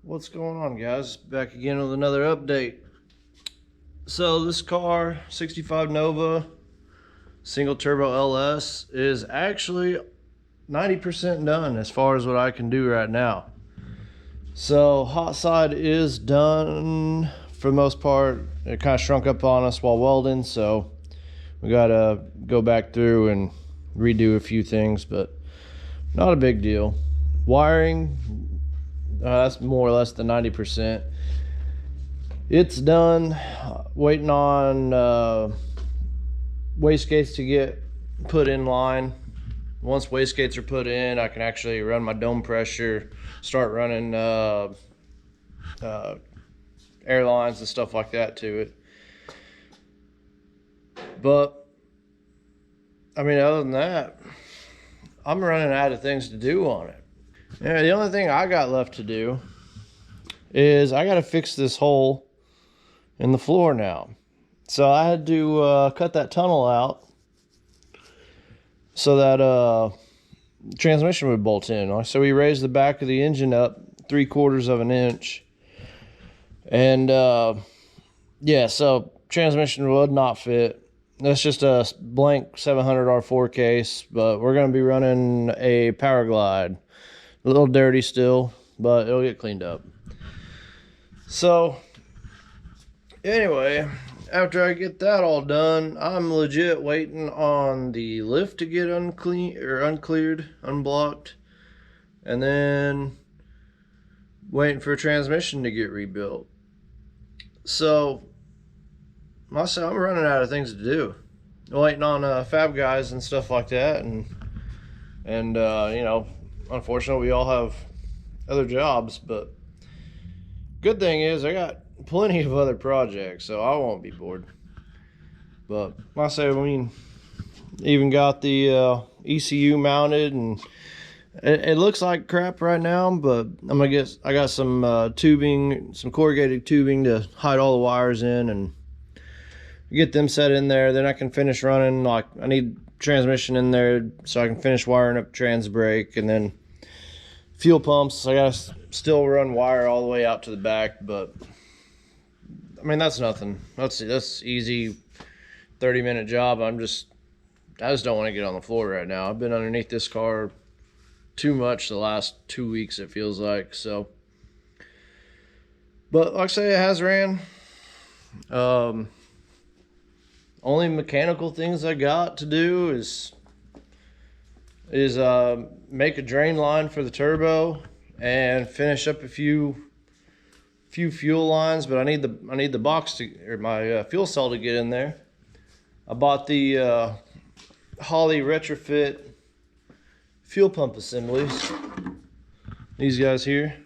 What's going on, guys? Back again with another update. So this car, 65 Nova single turbo LS, is actually 90% done as far as what I can do right now. So hot side is done for the most part. It kind of shrunk up on us while welding, so we gotta go back through and redo a few things, but not a big deal. Wiring, that's more or less than 90%. It's done. Waiting on wastegates to get put in line. Once wastegates are put in, I can actually run my dome pressure, start running airlines and stuff like that to it. But I mean, other than that, I'm running out of things to do on it. Yeah, the only thing I got left to do is I got to fix this hole in the floor now. So I had to cut that tunnel out so that transmission would bolt in. So we raised the back of the engine up 3/4 of an inch, and yeah, so transmission would not fit. That's just a blank 700 R4 case, but we're going to be running a Powerglide. A little dirty still, but it'll get cleaned up. So anyway, after I get that all done, I'm legit waiting on the lift to get uncleared, unblocked, and then waiting for a transmission to get rebuilt. So myself, I'm running out of things to do. Waiting on fab guys and stuff like that, and you know, unfortunately we all have other jobs, but good thing is I got plenty of other projects, so I won't be bored. But like I say, I mean, even got the ECU mounted, and it looks like crap right now, but I got some tubing, some corrugated tubing to hide all the wires in and get them set in there. Then I can finish running. Like, I need transmission in there so I can finish wiring up trans brake, and then fuel pumps. I gotta still run wire all the way out to the back, but I mean, that's nothing. That's easy 30-minute job. I just don't want to get on the floor right now. I've been underneath this car too much the last 2 weeks, it feels like. So, but like I say, it has ran. Only mechanical things I got to do is make a drain line for the turbo and finish up a few fuel lines. But I need the box to, or my fuel cell to get in there. I bought the Holley retrofit fuel pump assemblies. These guys here,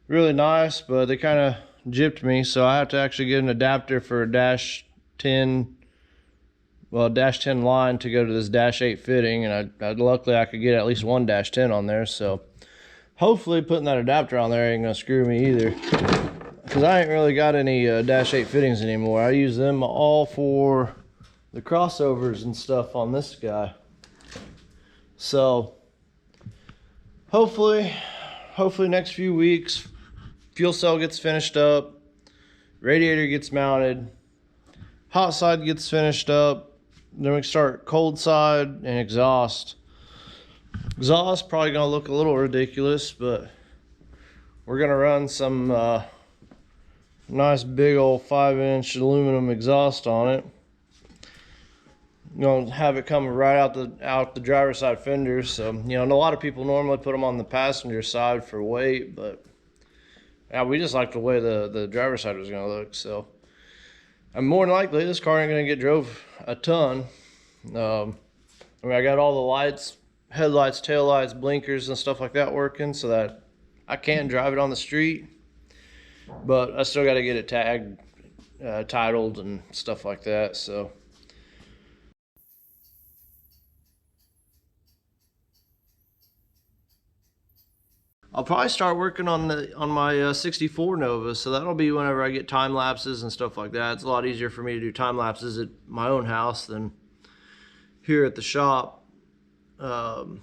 really nice, but they kind of gypped me, so I have to actually get an adapter for a dash 10 line to go to this dash 8 fitting, and luckily I could get at least one dash 10 on there. So hopefully putting that adapter on there ain't gonna screw me either, because I ain't really got any dash 8 fittings anymore. I use them all for the crossovers and stuff on this guy. So hopefully next few weeks, fuel cell gets finished up, radiator gets mounted, hot side gets finished up, then we can start cold side and exhaust. Exhaust probably gonna look a little ridiculous, but we're gonna run some nice big old 5-inch aluminum exhaust on it. Gonna have it coming right out the driver's side fenders. So, you know, a lot of people normally put them on the passenger side for weight, but yeah, we just like the way the driver's side was gonna look. So, and more than likely, this car ain't gonna get drove a ton. I mean, I got all the lights, headlights, taillights, blinkers, and stuff like that working, so that I can drive it on the street. But I still got to get it tagged, titled, and stuff like that. So. I'll probably start working on my 64 Nova, so that'll be whenever I get time lapses and stuff like that. It's a lot easier for me to do time lapses at my own house than here at the shop. Like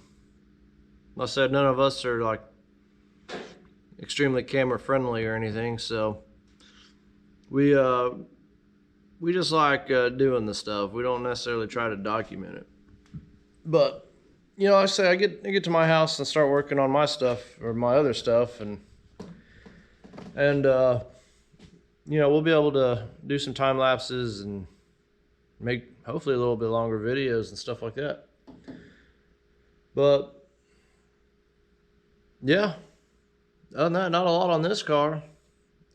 I said, none of us are like extremely camera friendly or anything. So we just like doing the stuff. We don't necessarily try to document it. But you know, I say I get to my house and start working on my stuff or my other stuff, and you know, we'll be able to do some time lapses and make hopefully a little bit longer videos and stuff like that. But yeah, other than that, not a lot on this car.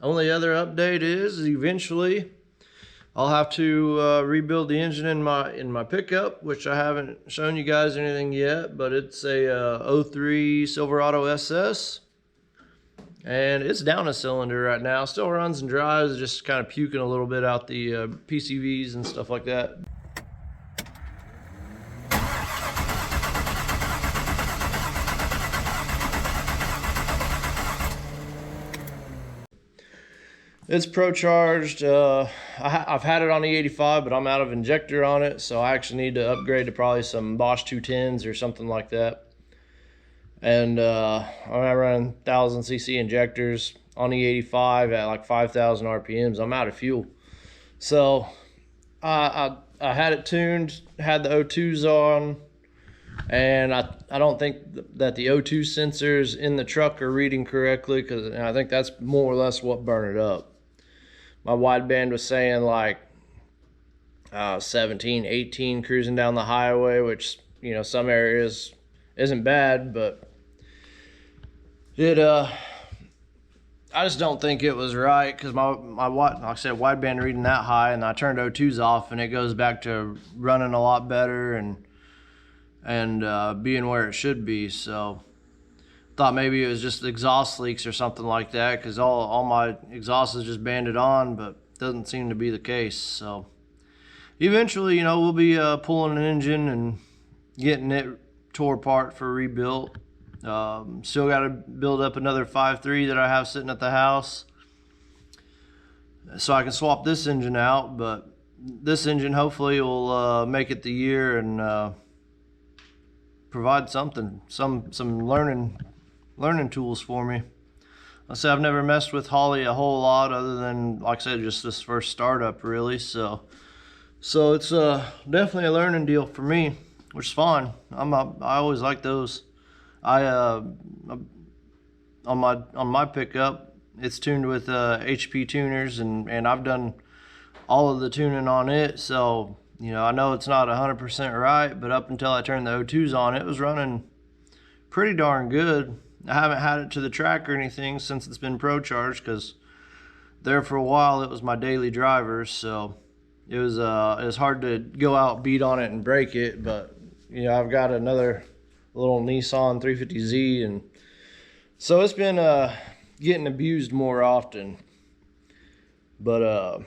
Only other update is eventually I'll have to rebuild the engine in my pickup, which I haven't shown you guys anything yet, but it's a 03 Silverado SS, and it's down a cylinder right now. Still runs and drives, just kind of puking a little bit out the PCVs and stuff like that. It's Pro Charged. I've had it on E85, but I'm out of injector on it, so I actually need to upgrade to probably some Bosch 210s or something like that. And I'm running 1000cc injectors on E85 at like 5,000 RPMs. I'm out of fuel. So I had it tuned, had the O2s on, and I don't think that the O2 sensors in the truck are reading correctly, because I think that's more or less what burned it up. My wideband was saying like 17, 18 cruising down the highway, which, you know, some areas isn't bad, but it I just don't think it was right, because my like I said, wideband reading that high, and I turned O2s off and it goes back to running a lot better and being where it should be. So thought maybe it was just exhaust leaks or something like that, because all my exhaust is just banded on, but doesn't seem to be the case. So eventually, you know, we'll be pulling an engine and getting it tore apart for rebuilt. Still got to build up another 5.3 that I have sitting at the house, so I can swap this engine out. But this engine hopefully will make it the year and provide something, some learning tools for me. I say I've never messed with Holley a whole lot, other than, like I said, just this first startup really. So it's definitely a learning deal for me, which is fine. I always like those. On my pickup, it's tuned with HP tuners, and I've done all of the tuning on it. So, you know, I know it's not 100% right, but up until I turned the O2s on, it was running pretty darn good. I haven't had it to the track or anything since it's been Pro Charged, because there for a while it was my daily driver, so it was hard to go out, beat on it, and break it. But you know, I've got another little Nissan 350Z, and so it's been getting abused more often. But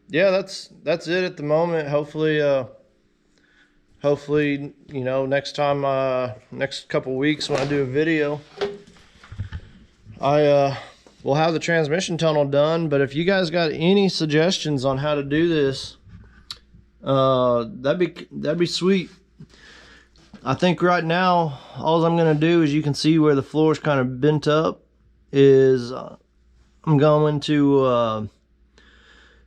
yeah, that's it at the moment. Hopefully, you know, next couple weeks when I do a video, I will have the transmission tunnel done. But if you guys got any suggestions on how to do this, that'd be sweet. I think right now, all I'm gonna do, is you can see where the floor is kind of bent up, is I'm going to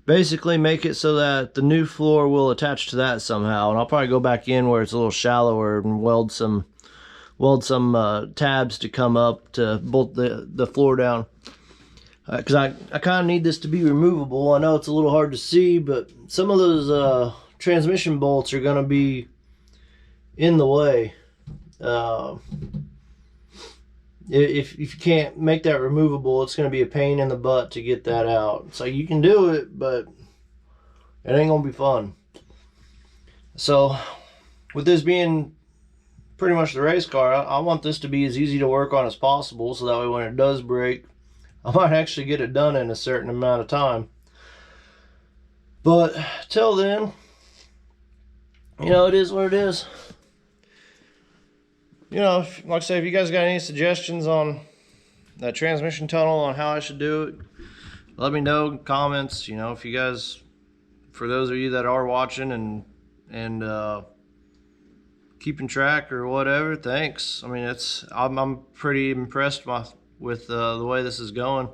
basically make it so that the new floor will attach to that somehow, and I'll probably go back in where it's a little shallower and weld some tabs to come up to bolt the floor down, because I kind of need this to be removable. I know it's a little hard to see, but some of those transmission bolts are going to be in the way. If you can't make that removable, it's going to be a pain in the butt to get that out. So you can do it, but it ain't going to be fun. So with this being pretty much the race car, I want this to be as easy to work on as possible, so that way when it does break, I might actually get it done in a certain amount of time. But till then, you know, it is what it is. You know, like I say, if you guys got any suggestions on that transmission tunnel, on how I should do it, let me know in comments. You know, if you guys, for those of you that are watching and keeping track or whatever, thanks. I mean, I'm pretty impressed with the way this is going.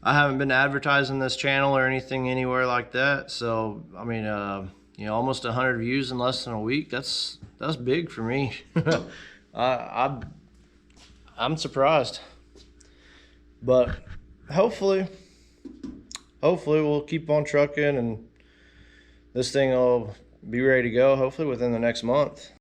I haven't been advertising this channel or anything anywhere like that. So, I mean, you know, almost 100 views in less than a week. That's big for me. I'm surprised. But hopefully we'll keep on trucking and this thing will be ready to go hopefully within the next month.